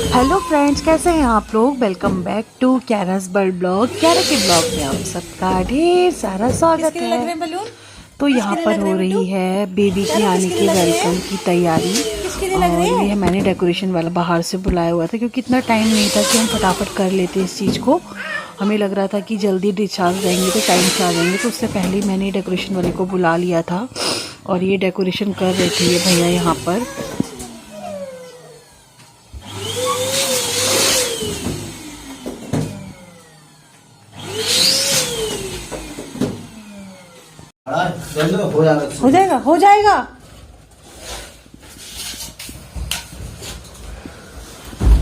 Hello friends, कैसे हैं आप लोग। Welcome back to Kiara's bird blog. Kiara के ब्लॉग में आप सबका ढेर सारा स्वागत किसके लिए लग रहे है। हैं बलून? तो यहाँ किसके लिए पर लग रहे हो हैं बिट्टू? रही है बेबी के क्यारा आने किसके लिए के लग रहे वेलकम की तैयारी। हैं? किसके लिए लग रहे और ये हैं? मैंने डेकोरेशन वाला बाहर से बुलाया हुआ था क्योंकि इतना टाइम नहीं था कि हम फटाफट कर लेते इस चीज़ को। हमें लग रहा था कि जल्दी डिस्चार्ज जाएंगे तो टाइम से आ जाएंगे, तो उससे पहले ही मैंने डेकोरेशन वाले को बुला लिया था और ये डेकोरेशन कर रहे थे ये भैया यहाँ पर। हो जाएगा, हो जाएगा।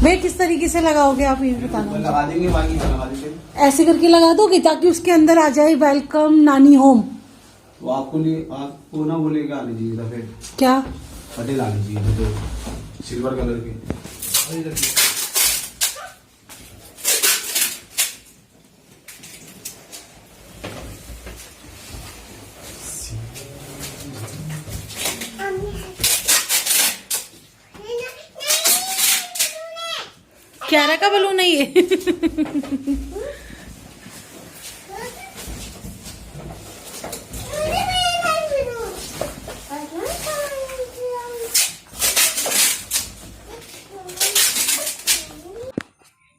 भाई किस तरीके से लगाओगे आप ये बताना। लगा देंगे, बाकी लगा देंगे। ऐसे करके लगा दोगे ताकि उसके अंदर आ जाए वेलकम नानी होम। वो आपको ना बोलेगा आने चाहिए सफेद क्या? पटेल आने चाहिए तो सिल्वर कलर के। क्यारा का बलून है ये।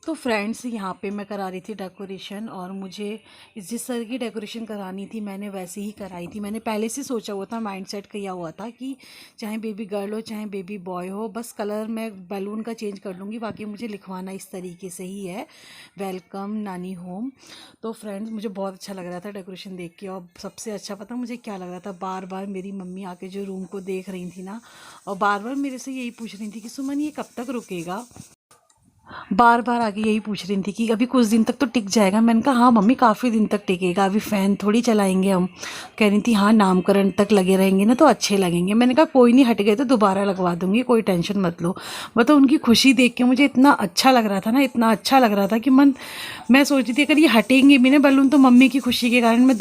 तो फ्रेंड्स, यहाँ पे मैं करा रही थी डेकोरेशन और मुझे जिस तरह की डेकोरेशन करानी थी मैंने वैसे ही कराई थी। मैंने पहले से सोचा हुआ था, माइंड सेट किया हुआ था कि चाहे बेबी गर्ल हो चाहे बेबी बॉय हो, बस कलर मैं बैलून का चेंज कर लूँगी, बाकी मुझे लिखवाना इस तरीके से ही है, वेलकम नानी होम। तो फ्रेंड्स, मुझे बहुत अच्छा लग रहा था डेकोरेशन देख के। और सबसे अच्छा पता मुझे क्या लग रहा था, बार बार मेरी मम्मी आके जो रूम को देख रही थी ना, और बार बार मेरे से यही पूछ रही थी कि सुमन ये कब तक रुकेगा। बार बार आके यही पूछ रही थी कि अभी कुछ दिन तक तो टिक जाएगा। मैंने कहा हाँ मम्मी, काफ़ी दिन तक टिकेगा, अभी फ़ैन थोड़ी चलाएंगे हम। कह रही थी हाँ, नामकरण तक लगे रहेंगे ना तो अच्छे लगेंगे। मैंने कहा कोई नहीं, हट गए तो दोबारा लगवा दूंगी, कोई टेंशन मत लो। मतलब उनकी खुशी देख के मुझे इतना अच्छा लग रहा था ना, इतना अच्छा लग रहा था कि मैं सोच रही थी अगर ये हटेंगे भी ना बैलून तो मम्मी की खुशी के कारण मैं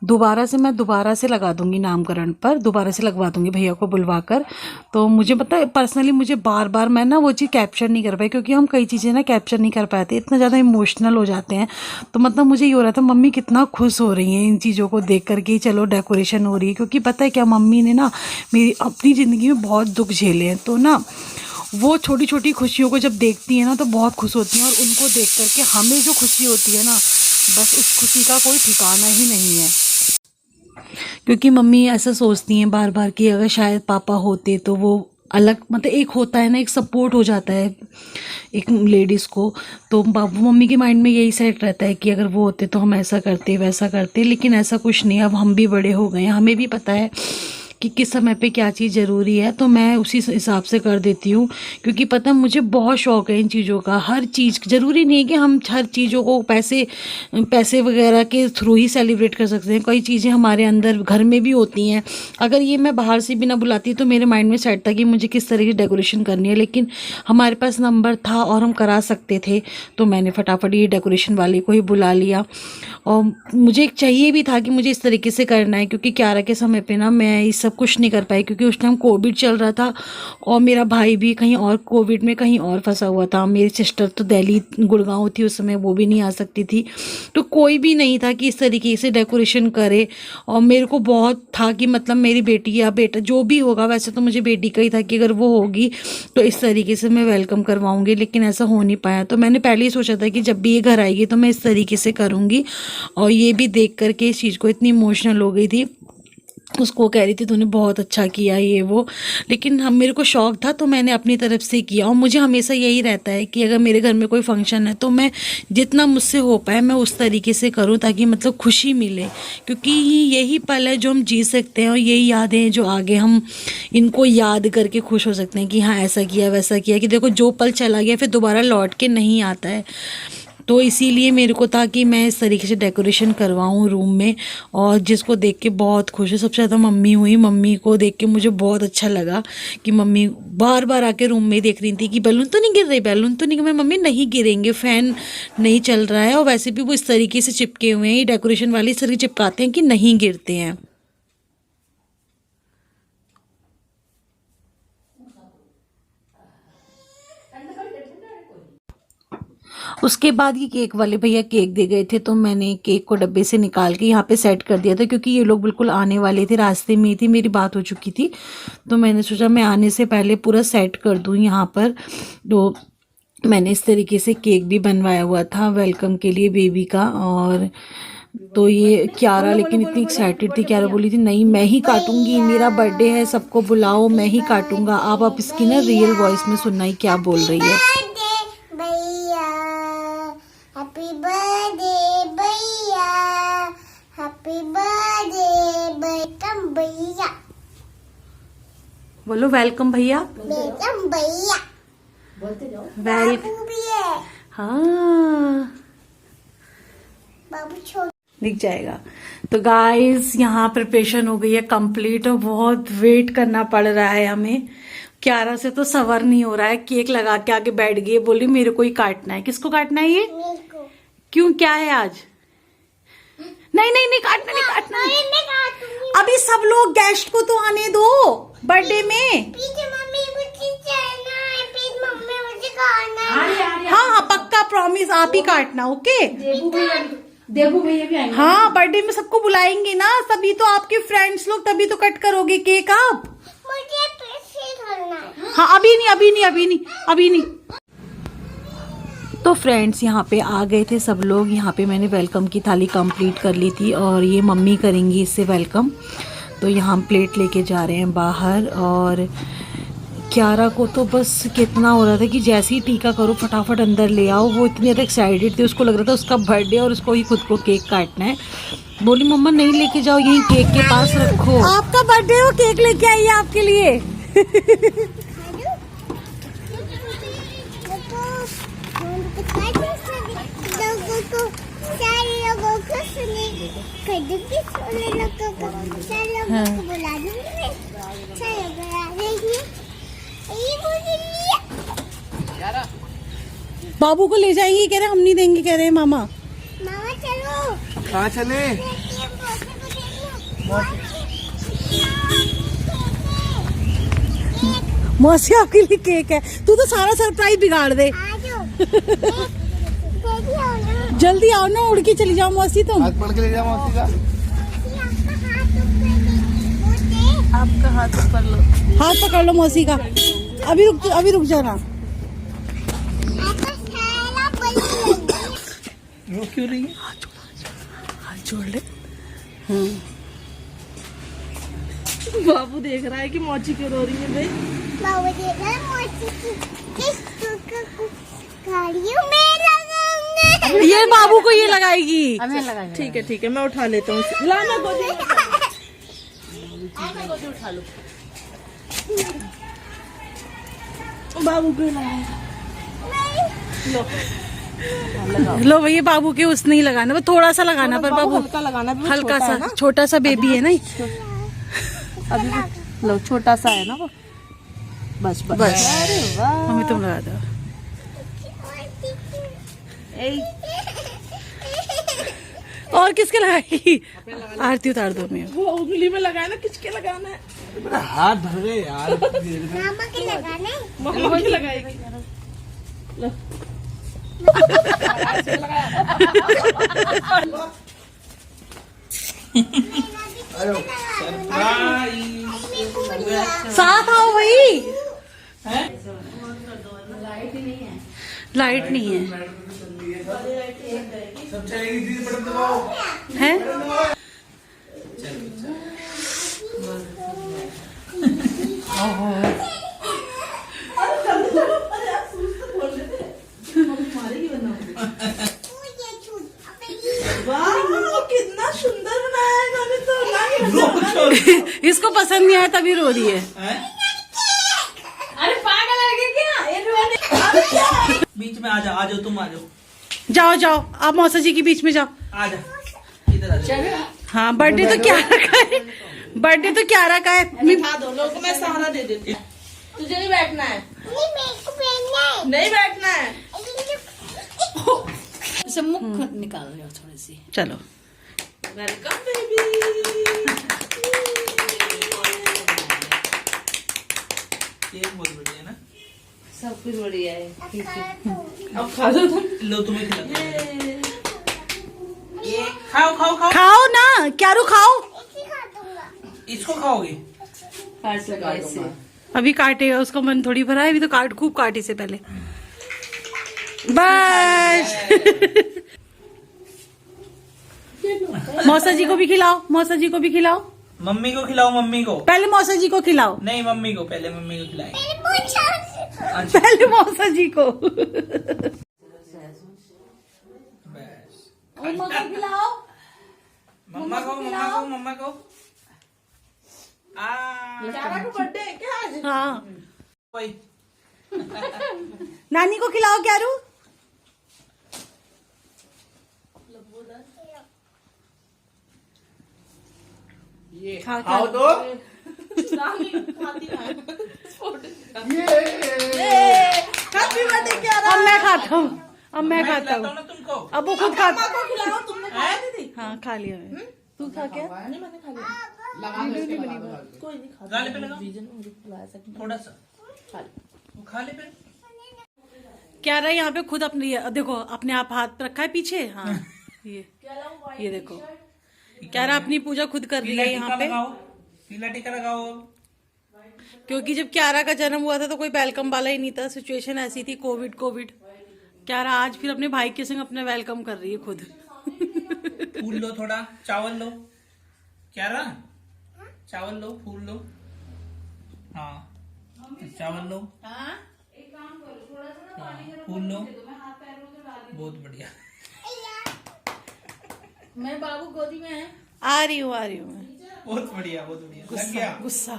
दोबारा से लगा दूंगी, नामकरण पर दोबारा से लगवा दूंगी भैया को बुलवा कर। तो मुझे पता है पर्सनली मुझे बार बार मैं ना वो चीज़ कैप्चर नहीं कर पाई, क्योंकि हम कई चीज़ें ना कैप्चर नहीं कर पाते, इतना ज़्यादा इमोशनल हो जाते हैं। तो मतलब मुझे ये हो रहा था मम्मी कितना खुश हो रही हैं इन चीज़ों को देख करके, चलो डेकोरेशन हो रही है। क्योंकि पता है क्या, मम्मी ने ना मेरी अपनी ज़िंदगी में बहुत दुख झेले हैं, तो ना वो छोटी छोटी खुशियों को जब देखती हैं ना तो बहुत खुश होती हैं। और उनको देख करके हमें जो खुशी होती है ना, बस उस खुशी का कोई ठिकाना ही नहीं है। क्योंकि मम्मी ऐसा सोचती हैं बार बार कि अगर शायद पापा होते तो वो अलग, मतलब एक होता है ना, एक सपोर्ट हो जाता है एक लेडीज़ को। तो बाबू मम्मी के माइंड में यही सेट रहता है कि अगर वो होते तो हम ऐसा करते वैसा करते, लेकिन ऐसा कुछ नहीं। अब हम भी बड़े हो गए हैं, हमें भी पता है कि किस समय पे क्या चीज़ ज़रूरी है, तो मैं उसी हिसाब से कर देती हूँ। क्योंकि पता है मुझे बहुत शौक है इन चीज़ों का। हर चीज़ ज़रूरी नहीं है कि हम हर चीज़ों को पैसे पैसे वगैरह के थ्रू ही सेलिब्रेट कर सकते हैं। कई चीज़ें हमारे अंदर घर में भी होती हैं। अगर ये मैं बाहर से भी ना बुलाती तो मेरे माइंड में सेट था कि मुझे किस तरह की डेकोरेशन करनी है, लेकिन हमारे पास नंबर था और हम करा सकते थे, तो मैंने फटाफट ये डेकोरेशन वाले को ही बुला लिया। और मुझे एक चाहिए भी था कि मुझे इस तरीके से करना है, क्योंकि क्यारा के समय पे ना मैं ये सब कुछ नहीं कर पाई, क्योंकि उस टाइम कोविड चल रहा था और मेरा भाई भी कहीं और कोविड में कहीं और फंसा हुआ था। मेरी सिस्टर तो दिल्ली गुड़गांव थी उस समय, वो भी नहीं आ सकती थी। तो कोई भी नहीं था कि इस तरीके से डेकोरेशन करे। और मेरे को बहुत था कि मतलब मेरी बेटी या बेटा जो भी होगा, वैसे तो मुझे बेटी का ही था कि अगर वो होगी तो इस तरीके से मैं वेलकम करवाऊंगी, लेकिन ऐसा हो नहीं पाया। तो मैंने पहले ही सोचा था कि जब भी ये घर आएगी तो मैं इस तरीके से करूँगी। और ये भी देख करके इस चीज़ को इतनी इमोशनल हो गई थी, उसको कह रही थी तूने बहुत अच्छा किया ये वो। लेकिन हम मेरे को शौक था तो मैंने अपनी तरफ से किया। और मुझे हमेशा यही रहता है कि अगर मेरे घर में कोई फंक्शन है तो मैं जितना मुझसे हो पाए मैं उस तरीके से करूं, ताकि मतलब खुशी मिले। क्योंकि यही पल है जो हम जी सकते हैं और यही यादें हैं जो आगे हम इनको याद करके खुश हो सकते हैं कि हाँ ऐसा किया वैसा किया। कि देखो जो पल चला गया फिर दोबारा लौट के नहीं आता है। तो इसीलिए मेरे को था कि मैं इस तरीके से डेकोरेशन करवाऊँ रूम में, और जिसको देख के बहुत खुश है। सबसे ज़्यादा मम्मी हुई, मम्मी को देख के मुझे बहुत अच्छा लगा कि मम्मी बार बार आके रूम में देख रही थी कि बैलून तो नहीं गिर रही, बैलून तो नहीं गिर। मैं मम्मी नहीं गिरेंगे, फ़ैन नहीं चल रहा है, और वैसे भी वो इस तरीके से चिपके हुए हैं, ये डेकोरेशन वाले इस तरीके चिपकाते हैं कि नहीं गिरते हैं। उसके बाद ये केक वाले भैया केक दे गए थे, तो मैंने केक को डब्बे से निकाल के यहाँ पे सेट कर दिया था, क्योंकि ये लोग बिल्कुल आने वाले थे, रास्ते में ही थी, मेरी बात हो चुकी थी। तो मैंने सोचा मैं आने से पहले पूरा सेट कर दूँ यहाँ पर। तो मैंने इस तरीके से केक भी बनवाया हुआ था वेलकम के लिए बेबी का। और तो ये क्यारा लेकिन इतनी एक्साइटेड थी, क्यारा बोली थी नहीं मैं ही काटूंगी, मेरा बर्थडे है, सबको बुलाओ, मैं ही काटूंगा। अब इसकी ना रियल वॉइस में सुनना ही क्या बोल रही है। भैया हैप्पी बर्थडे भैया, हैप्पी बर्थडे वेलकम भैया, बोलो वेलकम भैया, वेलकम भैया, वेल बाबू भी है, हाँ बाबू छोड़ दिख जाएगा। तो गाइस यहाँ प्रिपरेशन हो गई है कंप्लीट और बहुत वेट करना पड़ रहा है हमें। क्यारा से तो सवर नहीं हो रहा है, केक लगा के आगे बैठ गई, बोली मेरे को ही काटना है। किसको काटना है ये? मेरे को। क्यों, क्या है आज? नहीं नहीं नहीं काटना, नहीं काटना। मैं काटूंगी। अभी सब लोग गेस्ट को तो आने दो बर्थडे में। प्लीज मम्मी मुझे जाना है, प्लीज मम्मी मुझे खाना है। हाँ हाँ पक्का प्रॉमिस, आप ही काटना, ओके? देखो भैया भी आएंगे। हाँ बर्थडे में सबको बुलाएंगे ना, तभी तो आपके फ्रेंड्स लोग, तभी तो कट करोगे केक आप। मुझे पैसे खाना है। हाँ अभी नहीं अभी नहीं अभी नहीं अभी नहीं। तो फ्रेंड्स यहाँ पे आ गए थे सब लोग। यहाँ पे मैंने वेलकम की थाली कंप्लीट कर ली थी और ये मम्मी करेंगी इससे वेलकम। तो यहाँ हम प्लेट लेके जा रहे हैं बाहर। और क्यारा को तो बस कितना हो रहा था कि जैसे ही टीका करो फटाफट अंदर ले आओ, वो इतनी ज़्यादा एक्साइटेड थी, उसको लग रहा था उसका बर्थडे और उसको ही खुद को केक काटना है। बोली मम्मा नहीं लेके जाओ, यहीं केक के पास रखो। आपका बर्थडे वो केक लेके आई है आपके लिए। बाबू को ले जाएंगे, कह रहे हम नहीं देंगे, कह रहे हैं मामा। मामा चलो। कहाँ चले? मौसी आपके लिए केक है, तू तो सारा सरप्राइज बिगाड़ दे। जल्दी आओ ना, उड़ के चली जाओ मौसी तुम। हाथ पकड़ के ले जाओ मौसी का। आपका हाथ पकड़ लो, हाथ पकड़ लो मौसी का। अभी रुक जाना। वो क्यों नहीं है? हाथ जोड़ ले। बाबू देख रहा है कि मौची क्यों रो रही है भाई। बाबू देख रहा है मौसी की किस गाड़ियों में लगाऊंगा। ये बाबू को ये लगाएगी। ठीक है मैं उठा लेता हूँ। लाना गोदी उठा लो। बाबू को लगाएगा। लो भैया बाबू के उस नहीं लगाना, बस थोड़ा सा लगाना, पर बाबू हल्का लगाना, भी हल्का सा, छोटा सा बेबी है ना। अभी लो छोटा सा है ना वो। बस बस, बस। अरे वाह। मम्मी तुम लगा दो। और किसके लगाएगी? आरती उतार दो मैं। वो उंगली में लगाना है, किसके लगाना है? मेरा हाथ धर गए यार। मामा के लगाने। मम्मा की लगाएगी। लो। साथ आओ भाई। लाइट नहीं है। सब चलेगी दीदी, बटन दबाओ। है कितना सुंदर बनाया है इन्होंने तो। इसको पसंद नहीं आया तभी रो रही है। अरे पागल है क्या? बीच में आ जाओ तुम आ जाओ। जाओ जाओ आप मौसा जी के बीच में जाओ। आ जा इधर आ जा। हाँ बर्थडे तो क्या रखा है, बर्थडे तो क्या रखा है। बैठा दो लोगों को, मैं सहारा दे देती हूँ। तुझे नहीं बैठना है। नहीं मेरे को पहनना है। नहीं बैठना है। इसे मुख निकाल लो थोड़ी सी। चलो वेलकम बेबी। केक बहुत बढ़िया है ना। सब कुछ बढ़िया है। अब खा लो तुम। लो तुम्हें खिलाता हूँ। ये खाओ खाओ खाओ। खाओ ना क्यारू खाओ। इसको खाओगे? काट लगा ऐसे। अभी काटेगा, उसका मन थोड़ी भरा है, अभी तो खूब काटे से पहले। बस मौसा जी को भी खिलाओ, मौसा जी को भी खिलाओ। मम्मी को खिलाओ, मम्मी को। पहले मौसा जी को खिलाओ। नहीं मम्मी को, पहले मम्मी को खिलाएं। पहले मौसा जी को। बस। मम्मा को खिलाओ। मम्मा को, मम्मा को, मम्मा को। बर्थडे है क्या आज? हाँ कोई नानी को खिलाओ क्यारू। ये खा खाओ तो। हैप्पी बर्थडे क्या अब मैं खाता हूँ, अब मैं खाता खिलाता हूँ हूँ। ना तुमको। अब वो खुद खाता। को खिलाओ, तुमने खाया दीदी? हाँ खा लिया मैं। तू खा क्या? नहीं मैंने खा लिया। कोई नहीं खाता। गाले पे लगाओ। विजन ने मुझे खिलाया था। थोड़ा सा खा लिया। वो खा ले फिर। क्या रहा यहाँ पे खुद अपने, ये देखो अपने आप हाथ रखा है पीछे। हाँ ये देखो क्या रहा, अपनी पूजा खुद कर रही है यहाँ पे। पीला टीका लगाओ। क्योंकि जब क्यारा का जन्म हुआ था तो कोई वेलकम वाला ही नहीं था, सिचुएशन ऐसी थी, कोविड। क्यारा आज फिर अपने भाई के संग अपने वेलकम कर रही है खुद। फूल लो, थोड़ा चावल लो। क्या रहा? चावल लो, फूल लो। हाँ चावल लो। हाँ, फूल लो। बहुत बढ़िया। मैं बाबू गोदी में है। आ रही हूँ मैं। बहुत बढ़िया, बहुत बढ़िया। लग गया। गुस्सा